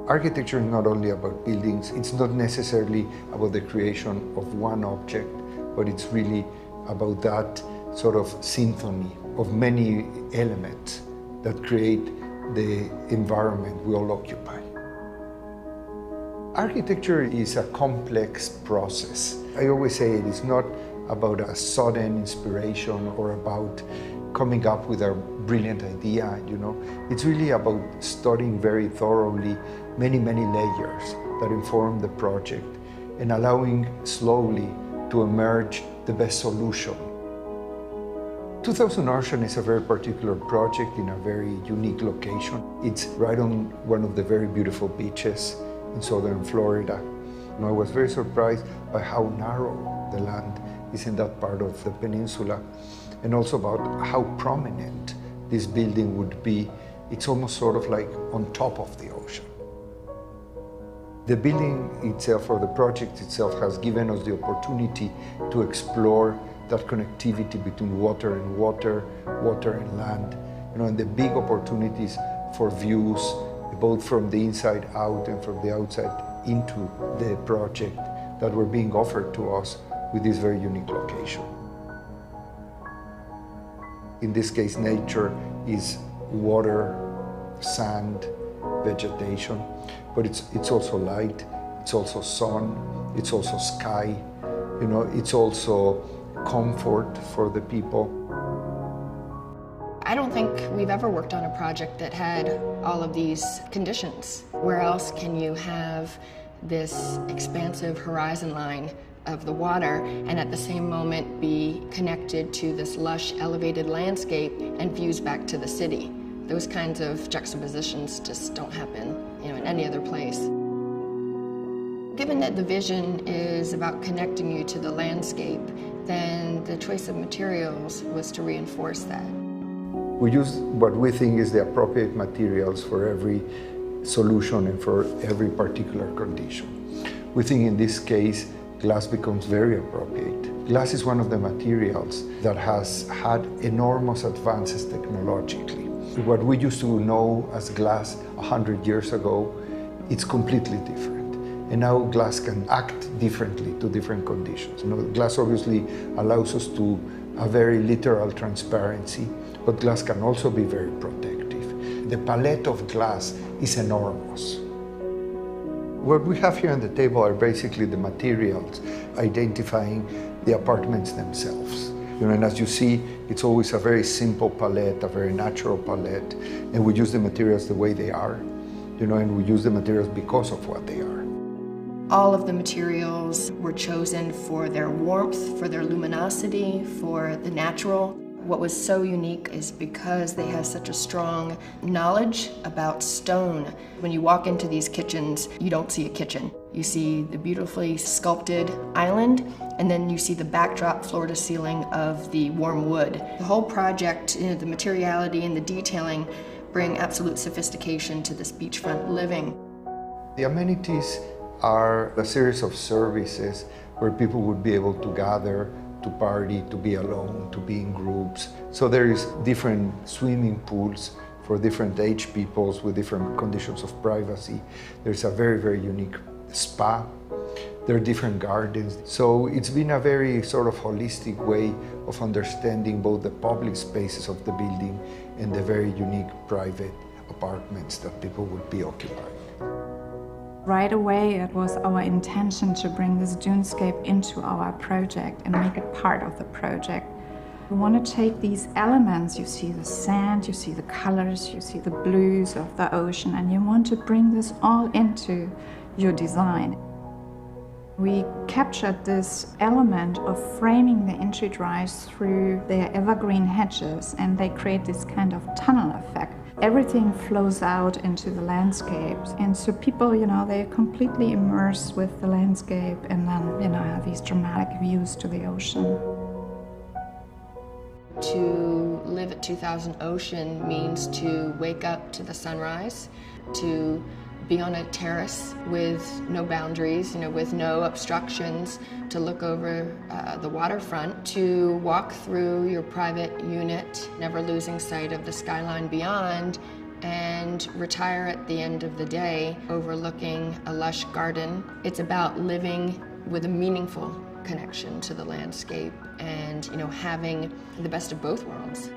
Architecture is not only about buildings, it's not necessarily about the creation of one object, but it's really about that sort of symphony of many elements that create the environment we all occupy. Architecture is a complex process. I always say it is not about a sudden inspiration or about coming up with a brilliant idea, It's really about studying very thoroughly many layers that inform the project and allowing slowly to emerge the best solution. 2000 Ocean is a very particular project in a very unique location. It's right on one of the very beautiful beaches in southern Florida. I was very surprised by how narrow the land is in that part of the peninsula, and also about how prominent this building would be. It's almost sort of like on top of the ocean. The building itself, or the project itself, has given us the opportunity to explore that connectivity between water and water, water and land, and the big opportunities for views, both from the inside out and from the outside into the project that were being offered to us with this very unique location. In this case, nature is water, sand, vegetation, but it's also light, it's also sun, it's also sky, it's also comfort for the people. I don't think we've ever worked on a project that had all of these conditions. Where else can you have this expansive horizon line of the water and at the same moment be connected to this lush, elevated landscape and views back to the city? Those kinds of juxtapositions just don't happen, in any other place. Given that the vision is about connecting you to the landscape, then the choice of materials was to reinforce that. We use what we think is the appropriate materials for every solution and for every particular condition. We think in this case, glass becomes very appropriate. Glass is one of the materials that has had enormous advances technologically. What we used to know as glass 100 years ago, it's completely different. And now glass can act differently to different conditions. Glass obviously allows us to a very literal transparency, but glass can also be very protective. The palette of glass is enormous. What we have here on the table are basically the materials identifying the apartments themselves. And as you see, it's always a very simple palette, a very natural palette, and we use the materials the way they are, and we use the materials because of what they are. All of the materials were chosen for their warmth, for their luminosity, for the natural. What was so unique is because they have such a strong knowledge about stone. When you walk into these kitchens, you don't see a kitchen. You see the beautifully sculpted island, and then you see the backdrop floor-to-ceiling of the warm wood. The whole project, the materiality and the detailing bring absolute sophistication to this beachfront living. The amenities are a series of services where people would be able to gather, to party, to be alone, to be in groups. So there is different swimming pools for different age peoples with different conditions of privacy. There's a very unique spa. There are different gardens. So it's been a very sort of holistic way of understanding both the public spaces of the building and the very unique private apartments that people would be occupying. Right away, it was our intention to bring this dunescape into our project and make it part of the project. We want to take these elements, you see the sand, you see the colors, you see the blues of the ocean, and you want to bring this all into your design. We captured this element of framing the entry drives through their evergreen hedges, and they create this kind of tunnel effect. Everything flows out into the landscapes, and so people, they're completely immersed with the landscape, and then, have these dramatic views to the ocean. To live at 2000 Ocean means to wake up to the sunrise, to be on a terrace with no boundaries, with no obstructions, to look over the waterfront, to walk through your private unit, never losing sight of the skyline beyond, and retire at the end of the day overlooking a lush garden. It's about living with a meaningful connection to the landscape and, having the best of both worlds.